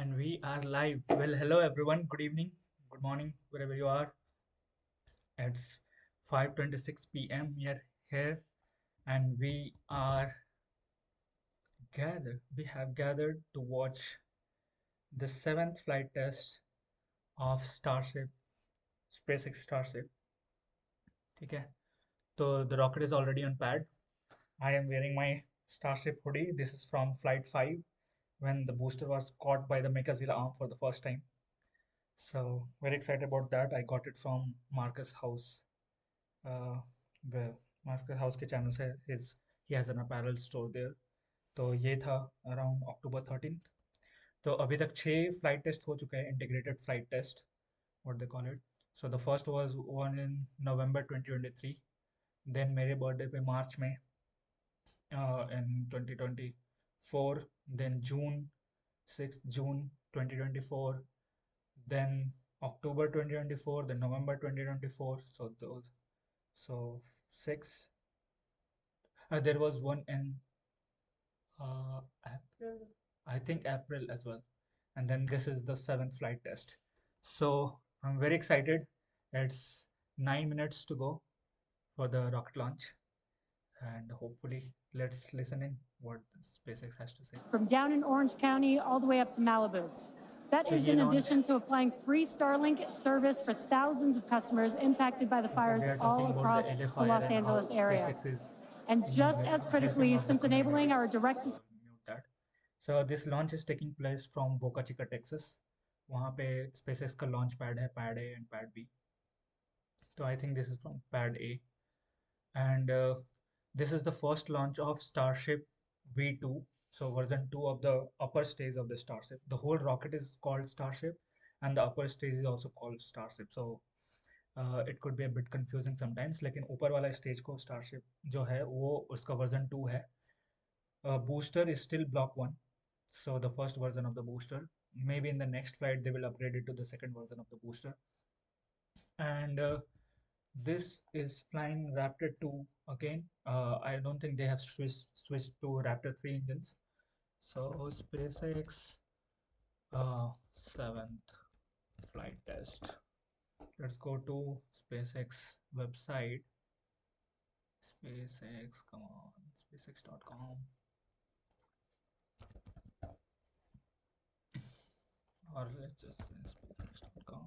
And we are live. Well, hello everyone. Good evening, good morning, wherever you are. It's 5:26 p.m. here, and we are gathered. We have gathered to watch the seventh flight test of Starship, SpaceX Starship. Okay. So the rocket is already on pad. I am wearing my Starship hoodie. This is from Flight 5 when the booster was caught by the Mechazilla arm for the first time. So very excited about that. I got it from Marcus House. वह Bhaskar house के channel से his he has an apparel store there. तो ये था around October 13th. तो अभी तक 6 flight test हो चुके हैं, integrated flight test what they call it. So the first was one in November 2023. Then मेरे बर्थडे पे मार्च में in 2024. Then June 6th June 2024. Then October 2024. Then November 2024. So those so six. There was one in April, I think April as well. And then this is the seventh flight test. So I'm very excited. It's 9 minutes to go for the rocket launch. And hopefully, let's listen in what SpaceX has to say. From down in Orange County all the way up to Malibu. That is in addition to applying free Starlink service for thousands of customers impacted by the fires all across the Los Angeles area. And just as critically, since enabling our direct to So this launch is taking place from Boca Chica, Texas. वहाँ पे SpaceX का launch pad है, pad A and pad B. So I think this is from pad A. And this is the first launch of Starship V2. So version 2 of the upper stage of the Starship. The whole rocket is called Starship, and the upper stage is also called Starship. So it could be a bit confusing sometimes. लेकिन ऊपर वाला stage को Starship जो है वो उसका version 2 है. Booster is still block 1. So the first version of the booster. Maybe in the next flight they will upgrade it to the second version of the booster. And this is flying Raptor 2 again. I don't think they have switched to Raptor 3 engines. So SpaceX 7th flight test. Let's go to SpaceX website. SpaceX, come on, SpaceX.com. Or let's just say SpaceX.com.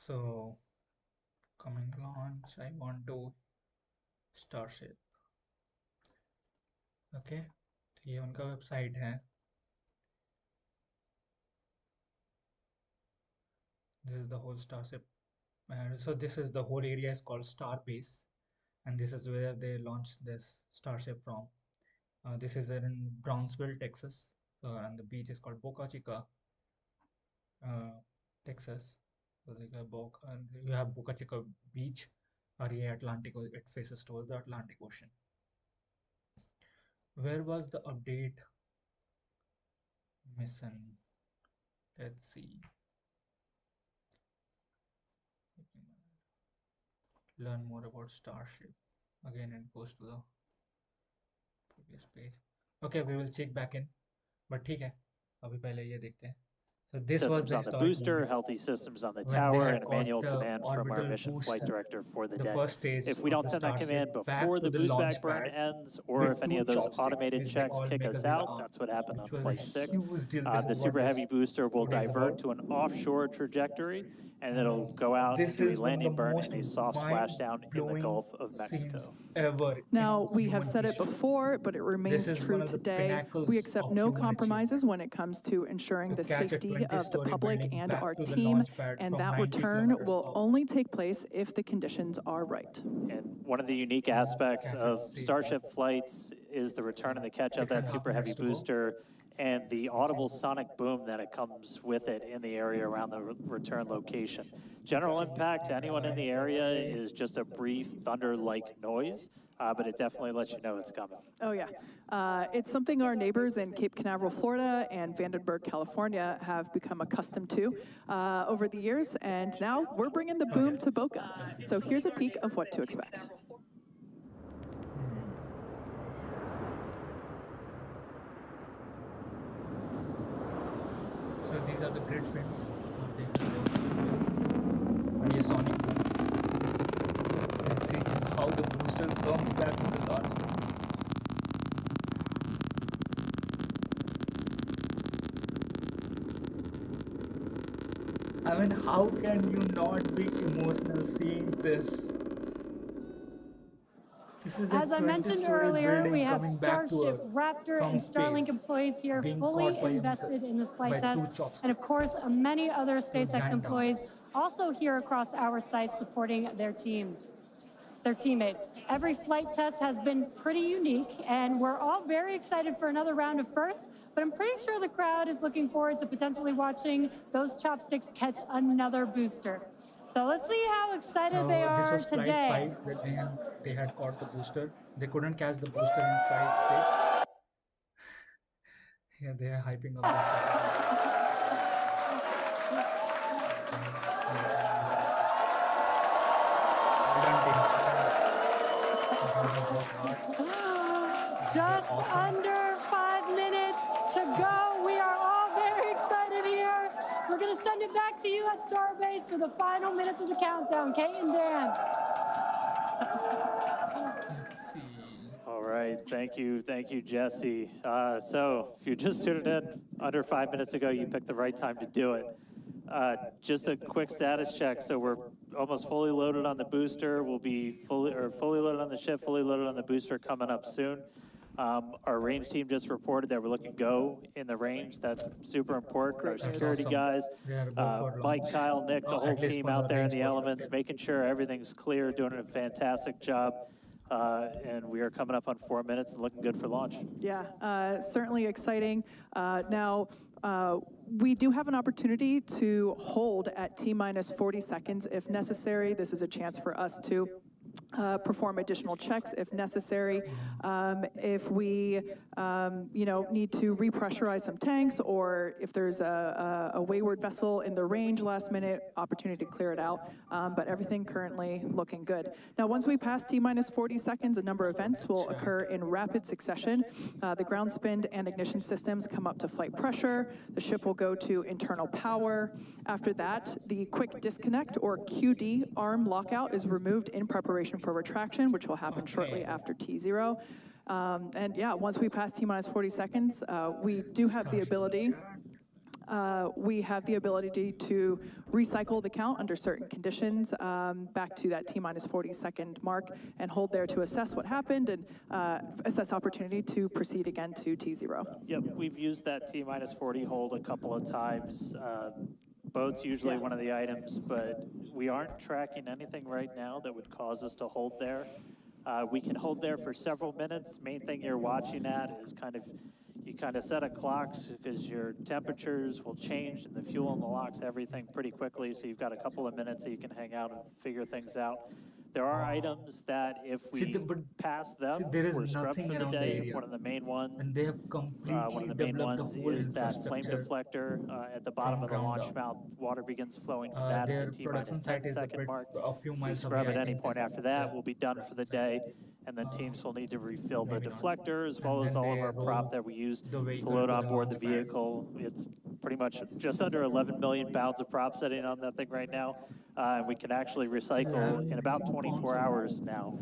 So coming launch, I want to Starship. Okay, तो ये उनका website है. This is the whole Starship. So this is the whole area is called Starbase, and this is where they launched this Starship from. This is in Brownsville, Texas, and the beach is called Boca Chica, Texas. So you have Boca Chica beach, or yeah, Atlantic. It faces towards the Atlantic Ocean. Where was the update mission? Let's see. Learn more about Starship. Again, it goes to the previous page. Okay, we will check back in. But ठीक है, अभी पहले ये देखते हैं. So this systems was on the booster, healthy systems on the tower, and a manual command from our mission flight director for the day. If we don't send that command before the boost back burn ends, or if any of those automated checks kick us out, that's what happened on Flight 6. The Super Heavy booster will divert to an offshore trajectory, and it'll go out and do a landing burn and a soft splashdown in the Gulf of Mexico. Now, we have said it before, but it remains true today. We accept no compromises when it comes to ensuring the safety of the public and our team, and that return will only take place if the conditions are right. And one of the unique aspects of Starship flights is the return and the catch of that Super Heavy booster and the audible sonic boom that it comes with it in the area around the return location. General impact to anyone in the area is just a brief thunder-like noise, but it definitely lets you know it's coming. Oh, yeah. It's something our neighbors in Cape Canaveral, Florida, and Vandenberg, California have become accustomed to over the years, and now we're bringing the boom to Boca. So here's a peek of what to expect. great fins आप देख सकते हो और ये sonic booms and see how the booster comes back to the launch. I mean, how can you not be emotional seeing this? This is a As I mentioned 20-story earlier, building we have coming back to Starship, Earth Raptor, from and Starlink space, employees here being fully caught by invested in this flight by test. two chopsticks. And of course, many other SpaceX giant employees also here across our site supporting their teams. Their teammates. Every flight test has been pretty unique, and we're all very excited for another round of firsts, but I'm pretty sure the crowd is looking forward to potentially watching those chopsticks catch another booster. So let's see how excited they This are was flight today. 5 when they had caught the booster. They couldn't catch the booster in flight 6. Yeah, they are hyping up Just under 5 minutes to go. We are all very excited here. We're going to send it back to you at Starbase for the final minutes of the countdown. Kate and Dan. All right, thank you, Jesse. So if you just tuned in under 5 minutes ago, you picked the right time to do it. Just a quick status check. So we're almost fully loaded on the booster. We'll be fully loaded on the ship, fully loaded on the booster coming up soon. Our range team just reported that we're looking go in the range. That's super important. Our security guys, Mike, Kyle, Nick, the whole team out there in the elements, making sure everything's clear, doing a fantastic job. And we are coming up on 4 minutes and looking good for launch. Yeah, certainly exciting. Now, we do have an opportunity to hold at T-minus 40 seconds if necessary. This is a chance for us to perform additional checks if necessary. If we, need to repressurize some tanks, or if there's a wayward vessel in the range last minute, opportunity to clear it out. But everything currently looking good. Now, once we pass T-minus 40 seconds, a number of events will occur in rapid succession. The ground spin and ignition systems come up to flight pressure. The ship will go to internal power. After that, the quick disconnect, or QD arm lockout, is removed in preparation for retraction, which will happen shortly after T0. And yeah, once we pass T-minus 40 seconds, we do have the ability to recycle the count under certain conditions back to that T-minus 40 second mark and hold there to assess what happened and assess opportunity to proceed again to T0. Yep, we've used that T-minus 40 hold a couple of times. Boat's usually one of the items, but we aren't tracking anything right now that would cause us to hold there. We can hold there for several minutes. Main thing you're watching at is you kind of set a clock because your temperatures will change and the fuel in the locks, everything pretty quickly. So you've got a couple of minutes that you can hang out and figure things out. There are items that if we pass them, we're scrubbed for the day. One of the main ones, and they have completely developed the whole is that flame infrastructure deflector at the bottom of the launch mouth. Water begins flowing from that their at the T-minus production 10 site is second mark. a few If we miles scrub away, at I any think, point after that, we'll be done for the day. And then teams will need to refill the deflector, as well as all of our prop that we use to load on board the vehicle. It's pretty much just under 11 million pounds of prop sitting on that thing right now. And we can actually recycle in about 24 hours now.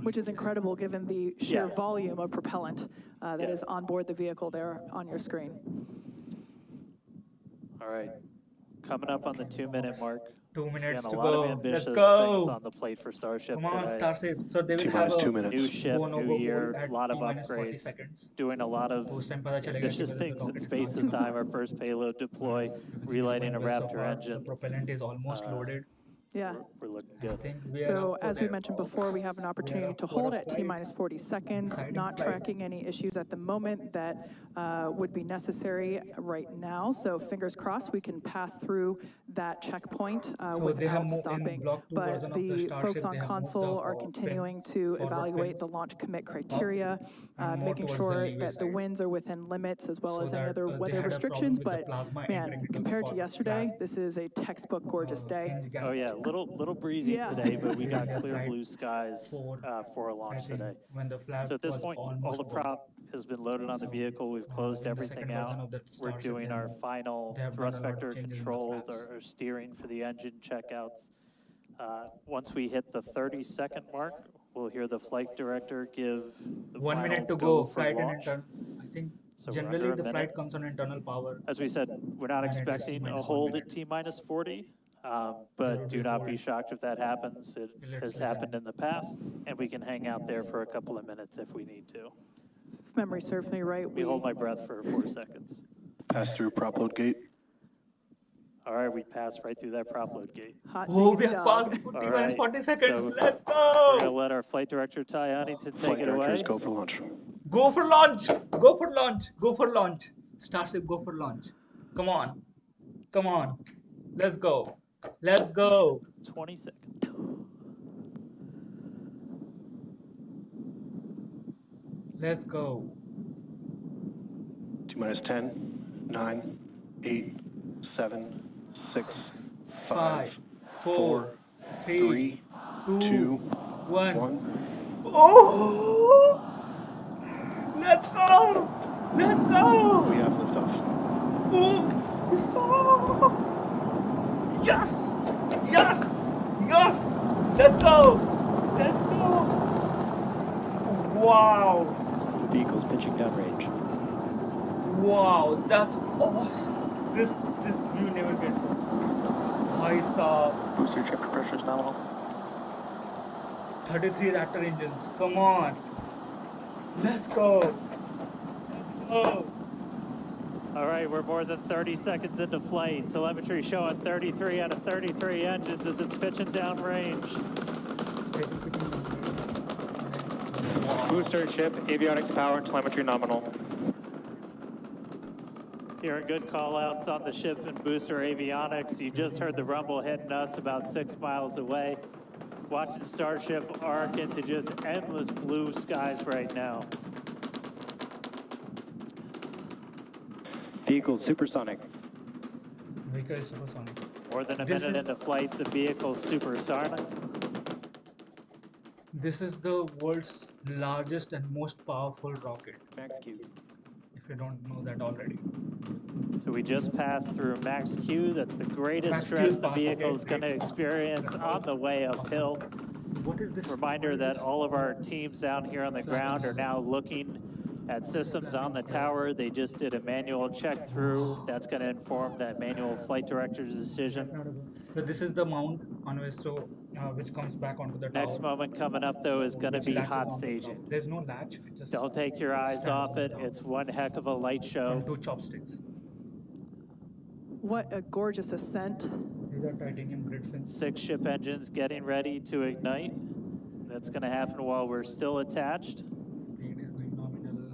Which is incredible given the sheer volume of propellant that is on board the vehicle there on your screen. All right, coming up on the 2-minute mark. 2 minutes Again, to a lot go. of ambitious Let's go. things on the plate for Starship Come on, today. Starship. So they will have a new ship, new year, a lot of T-minus 40 upgrades, seconds. doing a lot of ambitious things in space this time. Our first payload deploy, relighting a Raptor engine. The propellant is almost loaded. Yeah. We're looking good. So as we mentioned before, we have an opportunity to hold at T-minus 40 seconds, not tracking any issues at the moment that would be necessary right now. So fingers crossed we can pass through that checkpoint So they have without moved in stopping. Block 2 version But of the the Starship. folks They on have moved the console are continuing to forward evaluate the pins launch commit criteria, and more making towards the sure leeway that the side, winds are within limits as well so as any that other they weather had a problem restrictions. with the But plasma man, entering into the compared to yesterday, flat this is a textbook gorgeous day. hinge gap. Oh yeah, little breezy Yeah. today, but we got During the clear flight blue skies four, for a I launch think, today. when the flap So at this was point, all almost the full. prop has been loaded on the So, vehicle. We've closed in the everything second version out. of the We're Starship, doing our final they have done thrust a lot of vector changes in the control, flaps. or steering for the engine checkouts. Once we hit the 30-second mark, we'll hear the flight director give the 1 final minute to go go. for Flight and launch. internal. I think So we're generally under a the minute. flight comes on internal power. As we said, we're not And it is expecting a T-minus 1 hold minute. at T-minus 40, There but will do be a not hold be shocked if that happens. It Let's has listen. happened in the past, and we can hang out there for a couple of minutes if we need to. If memory serves me right, We hold my breath for 4 seconds. Pass through prop load gate. All right, we passed right through that prop load gate. hot Oh, we diggity have dog. passed All 40 right, 40 seconds. so Let's We're gonna go. let our flight director, Ty Huntington, take Flight it directors, away. go for launch. Go for launch. Go for launch. Go for launch. Starship, go for launch. Come on. Come on. Let's go. Let's go. 20 seconds. Let's go. T-minus 10, 9, 8, 7, 6, 5, 4, 3, 2, 2, 1. 1. Oh! Let's go! Let's go! We have liftoff. Oh! Yes! Yes! Yes! Let's go! Let's go! Wow! Vehicle's pitching downrange. Wow, that's awesome! This view never gets old. I saw Booster check pressure is nominal. 33 Raptor engines. Come on! Let's go! Let's go! All right, we're more than 30 seconds into flight. Telemetry showing 33 out of 33 engines as it's pitching downrange. Booster chip, avionics power, and telemetry nominal. Hearing good call outs on the ship and booster avionics. You just heard the rumble hitting us about 6 miles away. Watching Starship arc into just endless blue skies right now. Vehicle supersonic. Vehicle is supersonic. More than a This minute is- into flight, the vehicle's supersonic. This is the world's largest and most powerful rocket, Thank you. if you don't know that already. So we just passed through Max Q. That's the greatest Max Q stress is the passed, okay, vehicle's going to great. experience on the way uphill. What is this? Reminder that all of our teams down here on the ground are now looking at systems on the tower. They just did a manual check through. That's going to inform that manual flight director's decision. So this is the mount on which comes back onto the tower. Next moment coming up, though, is going to which be latches hot onto the staging. top. There's no latch. It just Don't take your eyes stands off on the it. top. It's one heck of a light show. And 2 chopsticks. What a gorgeous ascent. These are titanium grid fins. 6 ship engines getting ready to ignite. That's going to happen while we're still attached. Speed is going nominal.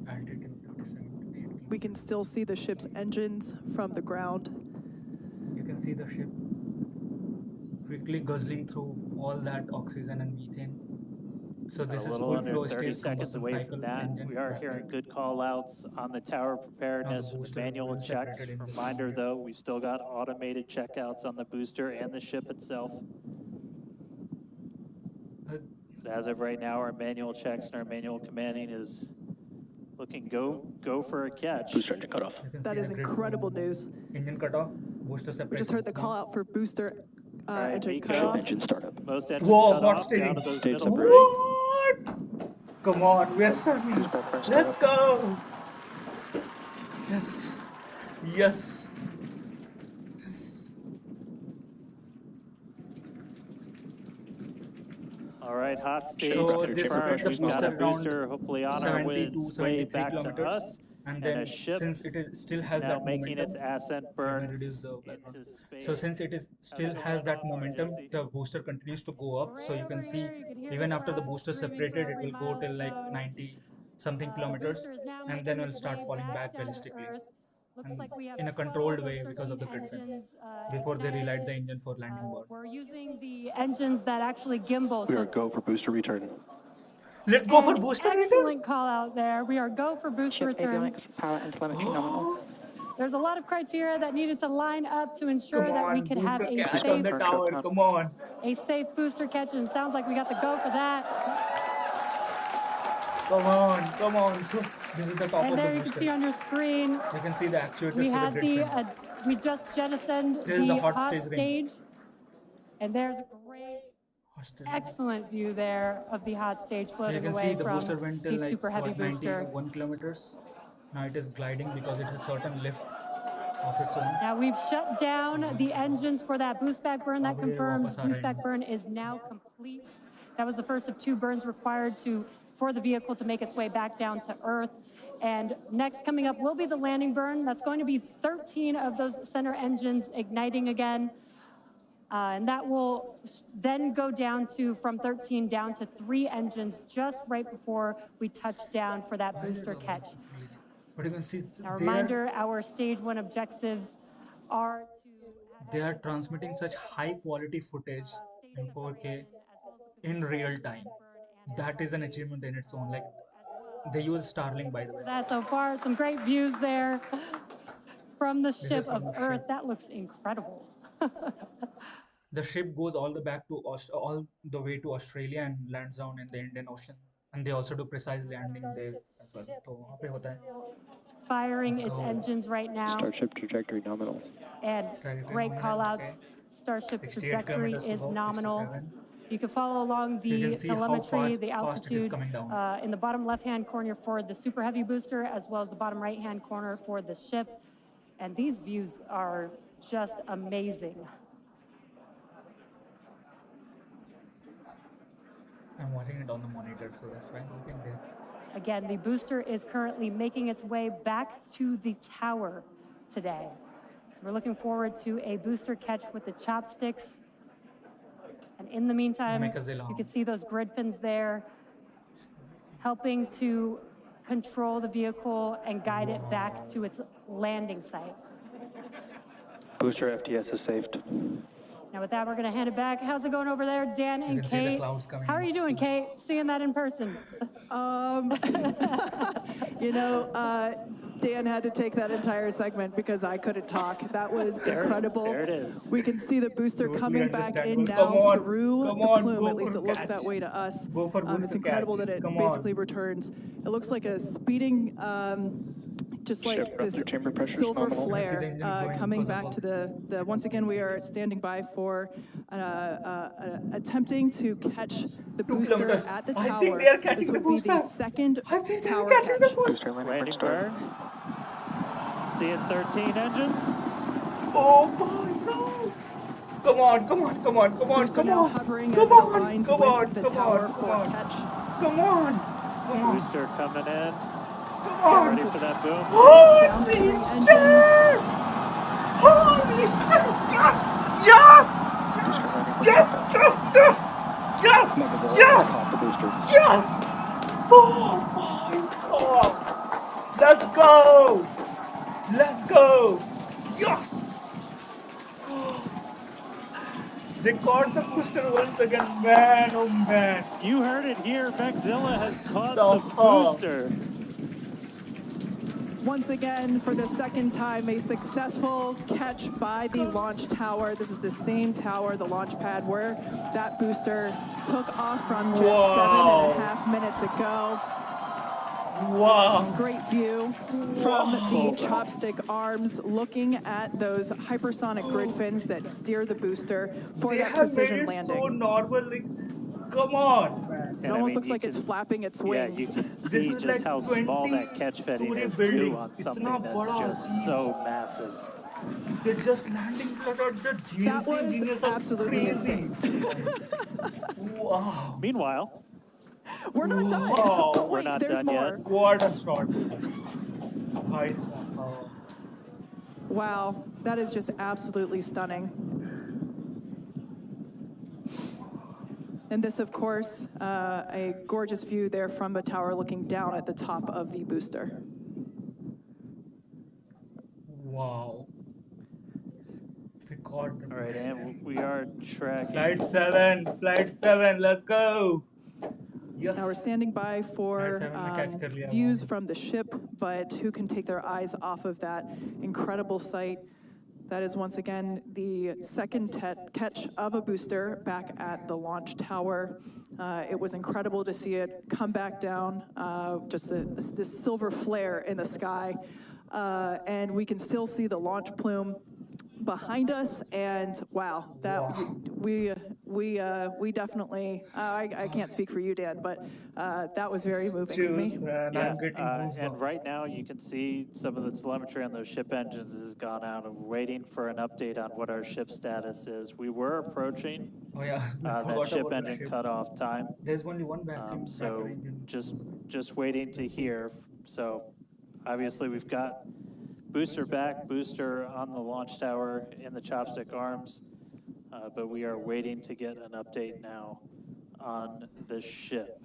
Altitude 57. We can still see the ship's engines from the ground. You can see the ship quickly guzzling through all that oxygen and methane. So this A is little full under flow 30 stage seconds combustion away cycle from that. engine. We are hearing good call outs on the tower preparedness with booster manual will be checks. separated in this Reminder moment. though, we've still got automated checkouts on the booster and the ship itself. Uh, As of right now, our manual checks and our manual commanding is looking go for a catch. Booster engine cutoff. you can That see is the grid incredible from news. Engine cutoff, booster separation. We just heard the call out for booster right, engine Miko. cutoff. Engine startup. Most engines Whoa, cut hot off steering. down to those Stage middle number 3. What? Come on, we are starting. Cruise back first Let's startup. go. Yes. Yes. All right, hot stage So this confirmed. will We've put the got a booster booster hopefully on our 70 way, to its way 73 back to kilometers. us. And And then a ship since it still has now that making momentum, its ascent let burn me reduce the into background. space. So since it is still it has going that on, momentum, Jesse? the booster continues to go up. So you can see hear even the after the crowd booster screaming separated, for it every will go till like milestone. 90 something The kilometers, booster is now and making then will its start way falling back back down to ballistically. Earth. Looks like we have in a 12 controlled of way those because of 13 the grid engines before they relight the ignited. engine for landing mode. We're using the engines that actually gimbal. We So are go for booster return. Let's go for an booster return. excellent call out there. We are go for booster Ship return. avionics, power and telemetry nominal. There's a lot of criteria that needed to line up to ensure Come that we on, could have booster a catch on safe, the tower. Come on. booster catch, and it sounds like we got the go for that. Come on, come on. So this is the top And of there the you booster. can see on your screen, You can see the actuators we for had the the, grid fins. we just jettisoned This is the the hot hot stage ring. stage. And there's a great, excellent view there of the hot stage So you floating can see away the from booster went till the like super heavy what, 90 booster. to 1 kilometers. Now it is gliding because it has certain lift of its own. Now we've shut down the engines for that boost back burn. That confirms boost back burn is now complete. That was the first of 2 burns required for the vehicle to make its way back down to Earth. And next coming up will be the landing burn. That's going to be 13 of those center engines igniting again. And that will then go down to, from 13 down to 3 engines just right before we touch down for that booster catch. But you can see A reminder, our stage 1 objectives are to... They are transmitting such high quality footage in 4K in real time. That is an achievement in its own. Like, they use Starlink, by the way. That so far, some great views there from the ship of Earth. Ship. That looks incredible. The ship goes all the way to Australia and lands down in the Indian Ocean. And they also do precise landing there as well. So, वहाँ पे होता है. Firing its engines right now. Starship trajectory nominal. And great call outs. Starship trajectory is nominal. 67. You can follow along So you the can see how telemetry, the fast it is altitude coming down. in the bottom left-hand corner for the super heavy booster, as well as the bottom right-hand corner for the ship. And these views are just amazing. I'm watching it on the monitor, so that's why I'm looking there. Again, the booster is currently making its way back to the tower today. So we're looking forward to a booster catch with the chopsticks. And in the meantime, you can see those grid fins there, helping to control the vehicle and guide it back to its landing site. Booster FTS is saved. Now with that, we're going to hand it back. How's it going over there, Dan and Kate? How are you doing, Kate? Seeing that in person? You know, Dan had to take that entire segment because I couldn't talk. That was incredible. There it is. We can see the booster coming back in now through the plume. At least it looks that way to us. It's incredible that it basically returns. It looks like a speeding, just like this silver flare coming back to the. Once again, we are standing by for attempting to catch the booster at the tower. This would be the second tower catch. Landing burn. Seeing 13 engines. Oh my God! Come on, come on, come on, come on, Booster come now on! hovering Come as it on, aligns come with on, the come tower on, for come on. catch. Come on! Come on! Booster coming in. Come Get on! ready for that boom. Down to 3 Holy engines. shit! Holy shit! Yes! Yes! Yes! Yes! Yes! Yes! Yes! Yes! Oh my God! Let's go! Let's go! Yes! They caught the booster once again, man, oh man. You heard it here. Mechzilla has caught Stop. the booster. Once again, for the second time, a successful catch by the launch tower. This is the same tower, the launch pad, where that booster took off from just 7.5 minutes ago. Wow. Great view from the chopstick arms, looking at those hypersonic grid fins that steer the booster for that precision landing. So normal, like, come on, man. It almost looks like it's flapping its wings. Yeah, you can see just like how small that catch fetting is too on something that's just so massive. They're just landing flat out. The That was absolutely insane. Wow. Meanwhile, we're not done. Wow. Oh, We're wait, not there's done more. yet. What a shot. Nice. Wow, that is just absolutely stunning. And this, of course, a gorgeous view there from the tower looking down at the top of the booster. Wow. Record. All right, and we are tracking. Flight 7, let's go. Yes. Now we're standing by for views from the ship, but who can take their eyes off of that incredible sight? That is once again the second catch of a booster back at the launch tower. It was incredible to see it come back down, just this silver flare in the sky. And we can still see the launch plume behind us, and wow, that we definitely, I can't speak for you, Dan, but that was very moving for me. Man, yeah, I'm getting and right now you can see some of the telemetry on those ship engines has gone out. I'm waiting for an update on what our ship status is. We were approaching that ship engine cutoff time. There's only one vacuum. So just waiting to hear. So obviously we've got booster back, booster on the launch tower in the chopstick arms, but we are waiting to get an update now on the ship.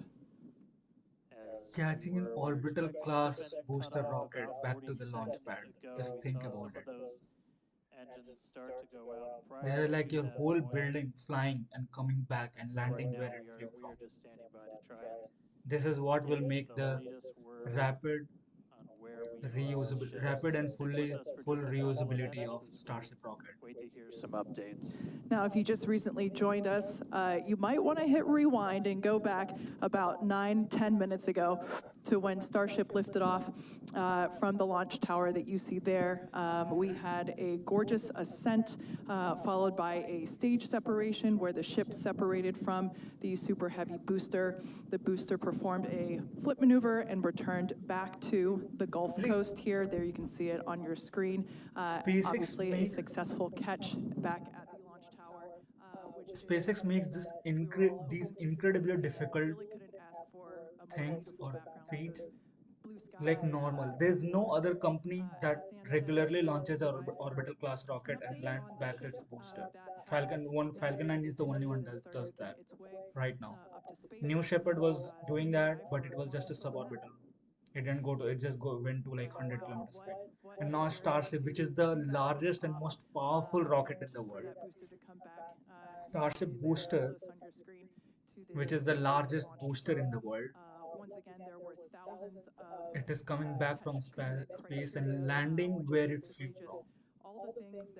Catching an orbital class booster rocket back to the launch pad. Just think about it. Engines start to go out. They're like your whole building flying and coming back and landing where it flew from. Just standing by to try and this is what will make the rapid and full reusability of Starship rocket. Wait to hear some updates. Now, if you just recently joined us, you might want to hit rewind and go back about 9-10 minutes ago to when Starship lifted off from the launch tower that you see there. We had a gorgeous ascent followed by a stage separation where the ship separated from the Super Heavy booster. The booster performed a flip maneuver and returned back to the Gulf Coast here. There you can see it on your screen. Obviously a successful catch back at the launch tower. SpaceX makes these incredibly difficult things or feats like normal. There's no other company that regularly launches an orbital class rocket and land back its booster. Falcon 9 is the only one that does that right now. New Shepard was doing that, but it was just a suborbital. It didn't go to, it just went to like 100 kilometers away. And now Starship, which is the largest and most powerful rocket in the world. Starship booster, which is the largest booster in the world. Once again, there were thousands of it is coming back from space and landing where it flew from.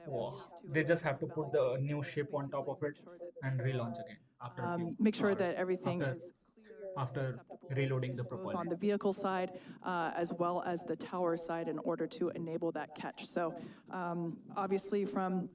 Wow. They just have to put the new ship on top of it and relaunch again after a few make sure hours, that everything is after reloading the both propellant. on the vehicle side as well as the tower side in order to enable that catch. So obviously from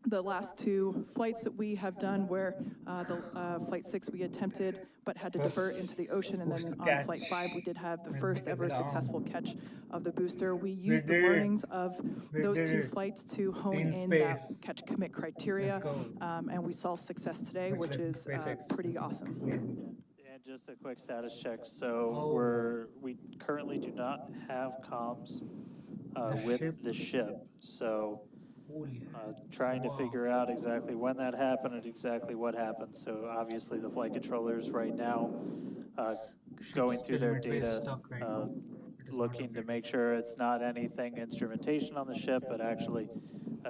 the last two flights that we have done where the Flight 6 we attempted but had to divert into the ocean, and then on Flight 5 we did have the first ever successful catch of the booster. We used the learnings of those two flights to hone in that catch commit criteria, and we saw success today, which is pretty awesome. And just a quick status check. So we currently do not have comms with the ship. So trying to figure out exactly when that happened and exactly what happened. So obviously the flight controllers right now going through their data, looking to make sure it's not anything instrumentation on the ship, but actually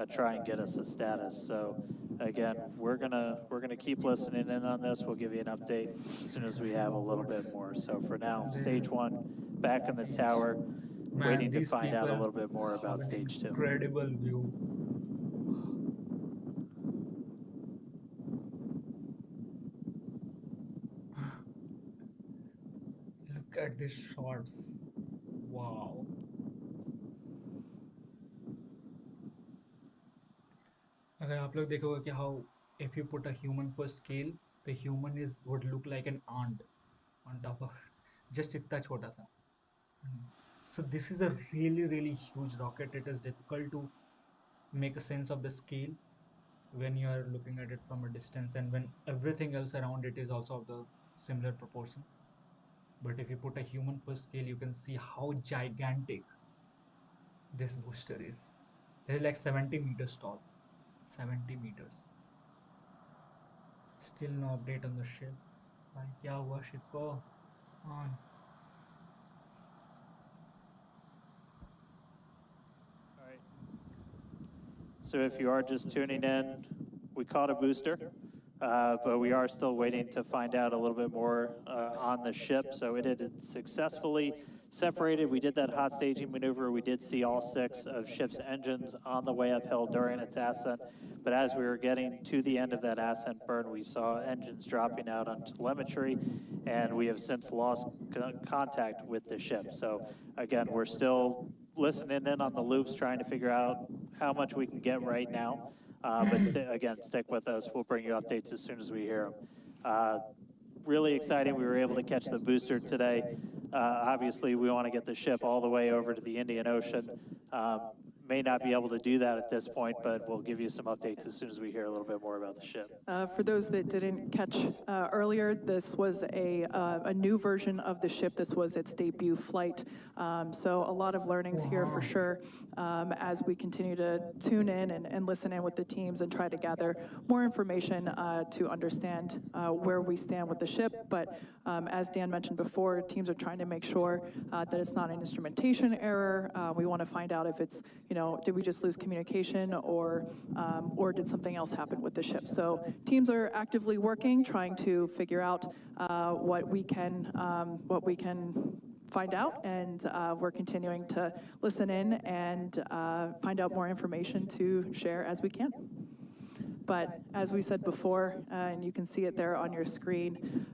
try and get us a status. So again, we're gonna keep listening in on this. We'll give you an update as soon as we have a little bit more. So for now, stage 1 back in the tower, waiting to find out a little bit more about stage 2. Incredible view. Look at these shots. Wow. अगर आप लोग देखोगे कि how if you put a human for scale, the human would look like an ant on top of just इतना छोटा सा. So this is a really huge rocket. It is difficult to make a sense of the scale when you are looking at it from a distance, and when everything else around it is also of the similar proportion. But if you put a human for scale, you can see how gigantic this booster is. It is like 70 meters tall. 70 meters. Still no update on the ship. भाई क्या हुआ ship को? On. So if you are just tuning in, we caught a booster, but we are still waiting to find out a little bit more on the ship. So it had successfully separated. We did that hot staging maneuver. We did see all 6 of ship's engines on the way uphill during its ascent. But as we were getting to the end of that ascent burn, we saw engines dropping out on telemetry, and we have since lost contact with the ship. So again, we're still listening in on the loops, trying to figure out how much we can get right now. But again, stick with us. We'll bring you updates as soon as we hear them. Really exciting. We were able to catch the booster today. Obviously, we want to get the ship all the way over to the Indian Ocean. May not be able to do that at this point, but we'll give you some updates as soon as we hear a little bit more about the ship. For those that didn't catch earlier, this was a new version of the ship. This was its debut flight. So a lot of learnings here for sure as we continue to tune in and listen in with the teams and try to gather more information to understand where we stand with the ship. But as Dan mentioned before, teams are trying to make sure that it's not an instrumentation error. We want to find out if it's, did we just lose communication or did something else happen with the ship? So teams are actively working, trying to figure out what we can find out, and we're continuing to listen in and find out more information to share as we can. But as we said before, and you can see it there on your screen,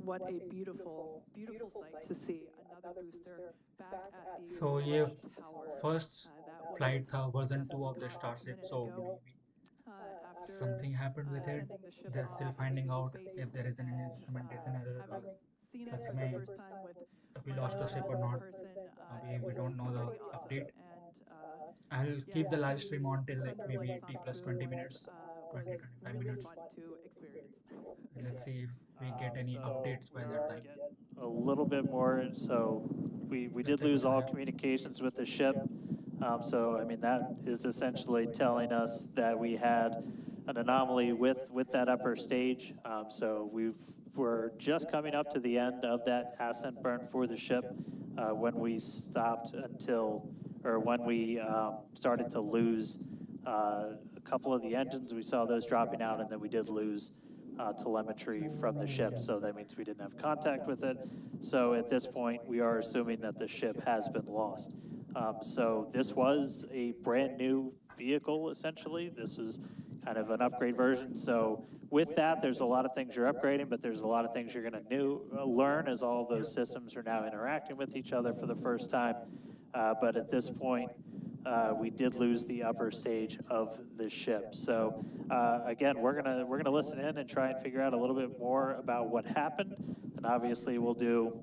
what a beautiful, beautiful sight to see another booster back at the So ये tower. first That flight was था version 2 successfully of the launched a Starship. minute So ago. After something happened with it. sending the ship They're still off finding into out space if there is an and instrumentation error or having seen it such for the में first time with we my lost the own ship or eyes in not. person, We it don't was know the pretty awesome. update. And I'll yeah, keep the live the stream on till like thunder maybe like 80 sonic plus boom 20 minutes, was 20-25 really minutes. fun to experience. Let's see if we get any So updates by we that are time. getting a little bit more. So we did Let's check lose with all Aya. communications with the ship. So I mean, that is essentially telling us that we had an anomaly with that upper stage. So we were just coming up to the end of that ascent burn for the ship when we stopped when we started to lose a couple of the engines. We saw those dropping out, and then we did lose telemetry from the ship. So that means we didn't have contact with it. So at this point, we are assuming that the ship has been lost. So this was a brand new vehicle, essentially. This was kind of an upgrade version. So with that, there's a lot of things you're upgrading, but there's a lot of things you're going to learn as all those systems are now interacting with each other for the first time. But at this point, we did lose the upper stage of the ship. So again, we're gonna listen in and try and figure out a little bit more about what happened. And obviously, we'll do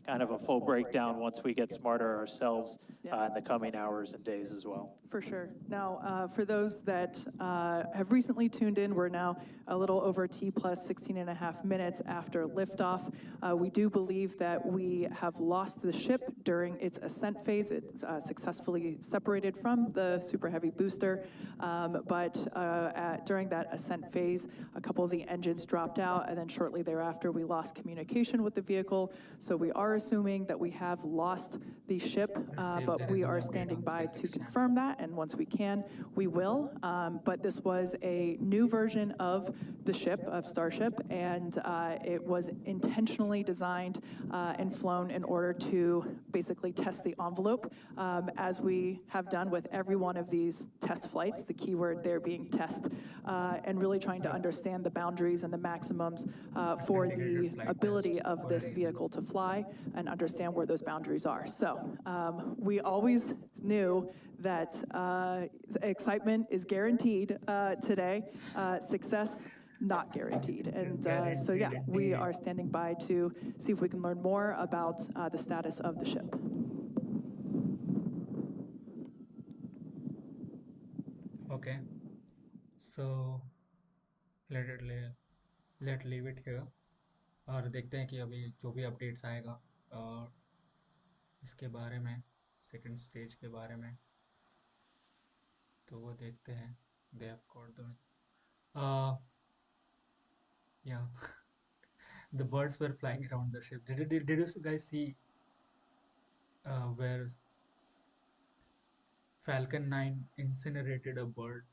kind of a full breakdown once we get smarter ourselves in the coming hours and days as well. For sure. Now, for those that have recently tuned in, we're now a little over T plus 16 and a half minutes after liftoff. We do believe that we have lost the ship during its ascent phase. It's successfully separated from the Super Heavy booster, but during that ascent phase, a couple of the engines dropped out, and then shortly thereafter, we lost communication with the vehicle. So we are assuming that we have lost the ship, but we are standing by to confirm that, and once we can, we will. But this was a new version of the ship, of Starship, and it was intentionally designed and flown in order to basically test the envelope, as we have done with every one of these test flights, the keyword there being test, and really trying to understand the boundaries and the maximums for the ability of this vehicle to fly and understand where those boundaries are. So we always knew that excitement is guaranteed today, success not guaranteed. And so yeah, we are standing by to see if we can learn more about the status of the ship. Okay, so let leave it here और देखते हैं कि अभी जो भी updates आएगा इसके बारे में, सेकंड स्टेज के बारे में, तो वो देखते हैं. They have got the yeah. The birds were flying around the ship. Did you guys see where Falcon 9 incinerated a bird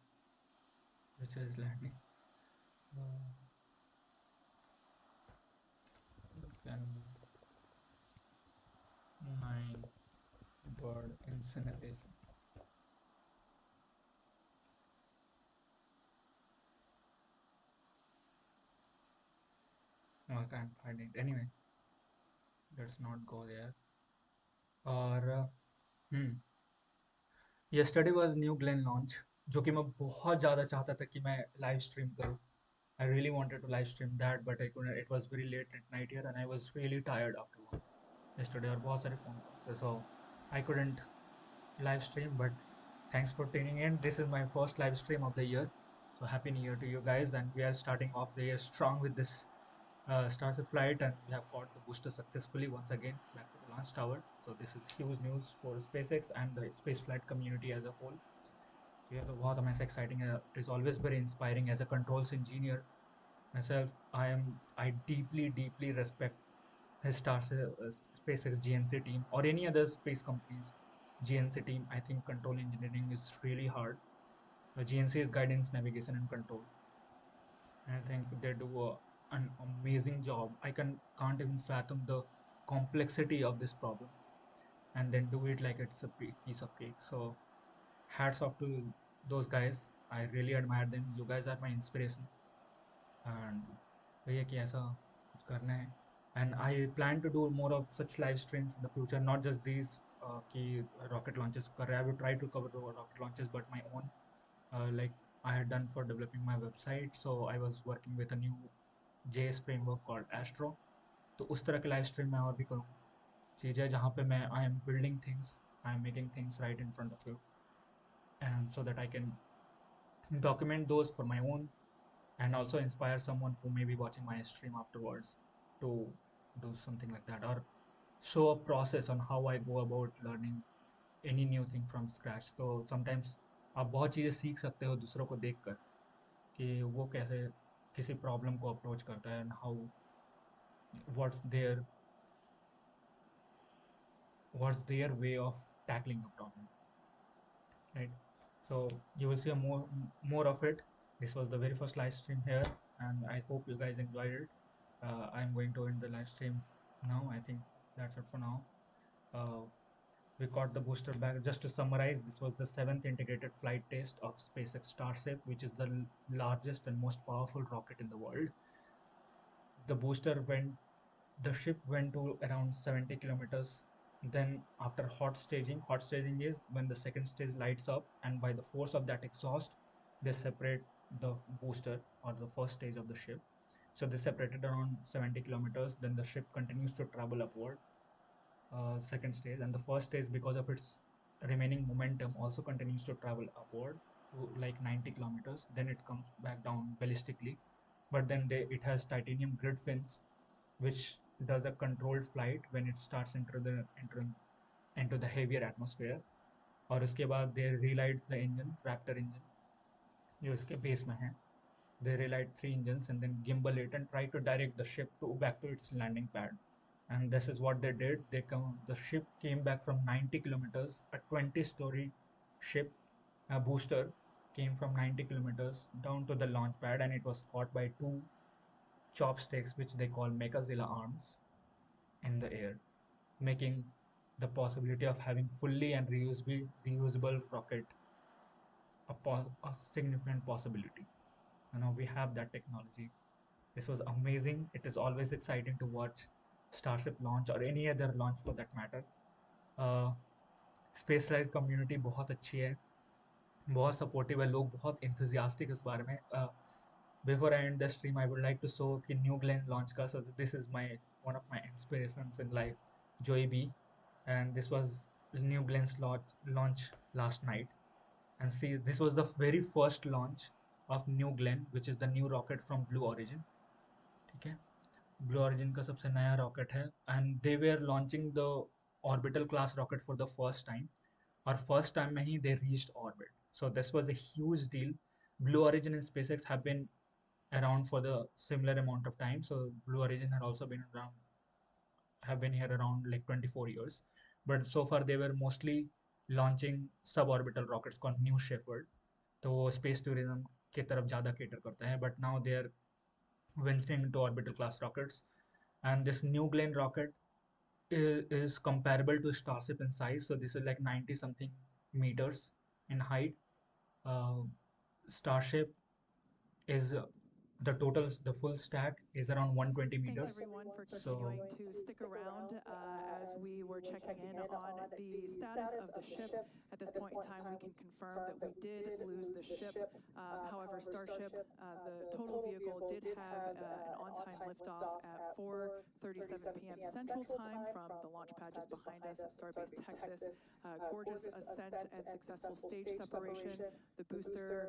which is landing. Falcon 9 bird incineration. No, I can't find it. Anyway, let's not go there. और yesterday was New Glenn launch, जो कि मैं बहुत ज़्यादा चाहता था कि मैं लाइव स्ट्रीम करूँ. I really wanted to live stream that, but I couldn't. It was very late at night here, and I was really tired after work yesterday. और बहुत सारे phone calls थे, so I couldn't live stream. But thanks for tuning in. This is my first live stream of the year, so happy New Year to you guys. And we are starting off the year strong with this Starship flight, and we have got the booster successfully once again back to the launch tower. So this is huge news for SpaceX and the space flight community as a whole. So yeah, तो बहुत हमें exciting है. It is always very inspiring as a controls engineer myself. I deeply respect his SpaceX GNC team or any other space companies GNC team. I think control engineering is really hard. GNC is guidance, navigation, and control. And I think they do an amazing job. Can't even fathom the complexity of this problem, and then do it like it's a piece of cake. So hats off to those guys. I really admire them. You guys are my inspiration. And भैया कि ऐसा कुछ करना है. And I plan to do more of such live streams in the future, not just these कि rocket launches कर रहे हैं. I will try to cover the rocket launches, but my own like I had done for developing my website. So I was working with a new JS framework called Astro. तो उस तरह के live stream मैं और भी करूँगा. चीज़ें जहाँ पे मैं I am building things, I am making things right in front of you, and so that I can document those for my own and also inspire someone who may be watching my stream afterwards to do something like that, or show a process on how I go about learning any new thing from scratch. तो sometimes आप बहुत चीज़ें सीख सकते हो दूसरों को देखकर कि वो कैसे किसी प्रॉब्लम को अप्रोच करता है and how what's their what's their way of tackling a problem, right? So you will see more of it. This was the very first live stream here, and I hope you guys enjoyed it. I'm going to end the live stream now. I think that's it for now. Uh, we got the booster back. Just to summarize, this was the 7th integrated flight test of SpaceX Starship, which is the largest and most powerful rocket in the world. The booster went, the ship went to around 70 kilometers. Then after hot staging is when the second stage lights up, and by the force of that exhaust, they separate the booster or the first stage of the ship. So they separated around 70 kilometers. Then the ship continues to travel upward, second stage, and the first stage, because of its remaining momentum, also continues to travel upward to like 90 kilometers. Then it comes back down ballistically, but then it has titanium grid fins, which does a controlled flight when it starts entering into the heavier atmosphere. और उसके बाद they relight the engine, Raptor engine, जो इसके base में है. They relight 3 engines and then gimbal it and try to direct the ship to back to its landing pad. And this is what they did. The ship came back from 90 kilometers, a 20-story ship, a booster came from 90 kilometers down to the launch pad, and it was caught by 2 chopsticks, which they call Mechazilla arms, in the air, making the possibility of having fully and reusable rocket a significant possibility. So now we have that technology. This was amazing. It is always exciting to watch Starship launch or any other launch for that matter. Space life community बहुत अच्छी है, बहुत supportive है, लोग बहुत enthusiastic है इस बारे में. Before I end the stream, I would like to show कि New Glenn launch का. So this is one of my inspirations in life, Joey B, and this was New Glenn's launch last night. And see, this was the very first launch of New Glenn, which is the new rocket from Blue Origin. ठीक है, blue origin का सबसे नया rocket है, and they were launching the orbital class rocket for the first time, और first time में ही they reached orbit. So this was a huge deal. Blue Origin and SpaceX have been around for the similar amount of time. So Blue Origin had also been around, have been here around like 24 years, but so far they were mostly launching sub orbital rockets called New Shepard, तो वो space tourism की तरफ ज़्यादा cater करता है, but now they are venturing into orbital class rockets. And this New Glenn rocket is comparable to Starship in size, so this is like 90 something meters in height. uh, Starship is the full stack is around 120 Thanks meters. everyone for So continuing to stick around as we were checking in on the status of the ship. At this point in time, we can confirm that we did lose the ship. However, Starship, the total vehicle, did have an on-time liftoff at 4:37 p.m. Central Time from the launch pad just behind us at Starbase, Texas. Gorgeous ascent and successful stage separation. The booster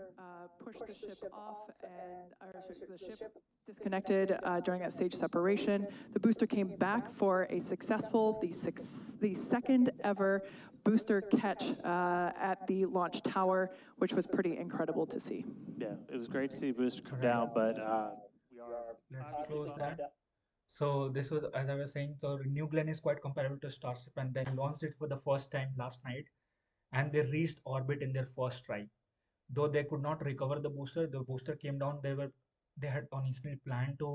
pushed the ship off and the ship disconnected during that stage separation. The booster came back for a successful, the second ever booster catch at the launch tower, which was pretty incredible to see. Yeah, it was great to see booster come down, but we are let's obviously close bummed. that. So this was, as I was saying, so New Glenn is quite comparable to Starship, and they launched it for the first time last night, and they reached orbit in their first try. Though they could not recover the booster came down. They had initially planned to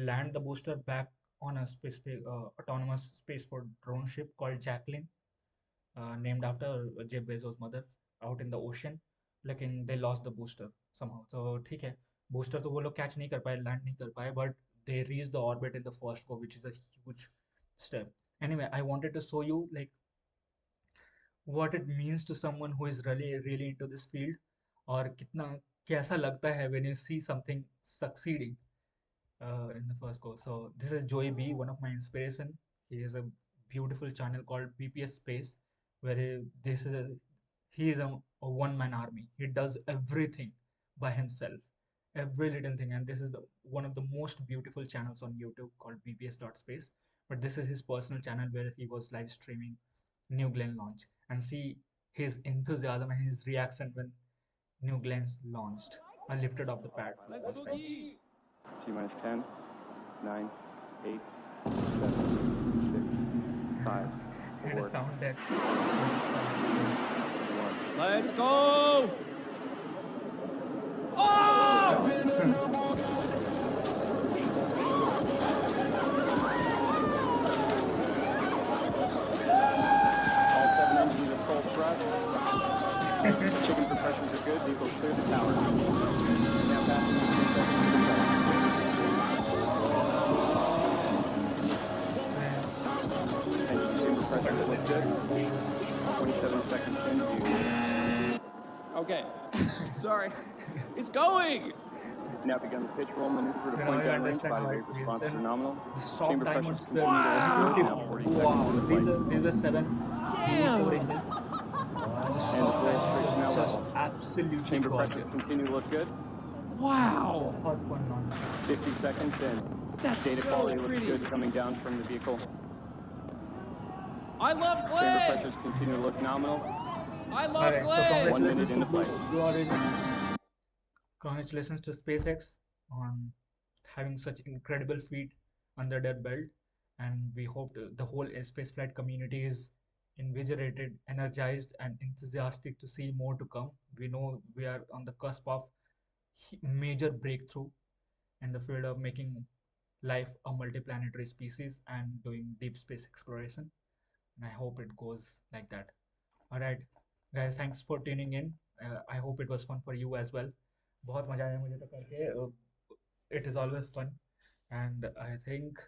land the booster back on a specific autonomous spaceport drone ship called Jacqueline, named after Jeff Bezos' mother, out in the ocean. लेकिन they lost the booster somehow. So ठीक है, booster तो वो लोग catch नहीं कर पाए, land नहीं कर पाए, but they reached the orbit in the first go, which is a huge step. Anyway, I wanted to show you like what it means to someone who is really into this field, और कितना कैसा लगता है when you see something succeeding in the first go. So this is Joey B, one of my inspiration. He has a beautiful channel called BPS Space, where he is a one-man army. He does everything by himself, every little thing. And this is one of the most beautiful channels on YouTube called bps.space. But this is his personal channel where he was live streaming New Glenn launch, and see his enthusiasm and his reaction when New Glenn's launched. I lifted off the pad for the first time. T-minus 10, 9, 8, 7, 6, 5, Had a 4, sound that 1. Let's go! All 7 engines at full thrust. Chicken suppressions are good. Vehicles clear the tower. Now passing 15 seconds. Engine suppressors look good. 27 seconds into. Okay, sorry. It's going! Now begun the pitch roll maneuver to So now point you down range. understand Body how rate it feels. response And phenomenal. the soft Chamber diamonds pressure were now 40 beautiful. Wow, seconds into flight. these are 7 Damn! engines. The And soft roll straight diamonds now were just level. absolutely Chamber pressures gorgeous. continue to look good. Wow! बहुत fun launch. 50 seconds in. That's Data so quality looks pretty. good coming down from the vehicle. I love Chamber Glenn! pressures continue to look nominal. I love Alright, so Glenn! 1 minute congratulations to into Blue, flight. Blue Origin. Congratulations to SpaceX on having such incredible feat under their belt, and we hope the whole spaceflight community is invigorated, energized, and enthusiastic to see more to come. We know we are on the cusp of major breakthrough in the field of making life a multiplanetary species and doing deep space exploration. And I hope it goes like that. All right, guys, thanks for tuning in. I hope it was fun for you as well. बहुत मजा आया मुझे तो करके. It is always fun, and I think,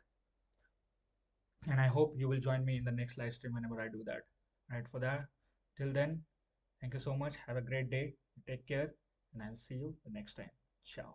and I hope you will join me in the next live stream whenever I do that. Right, for that, till then, thank you so much. Have a great day. Take care, and I'll see you the next time. Ciao.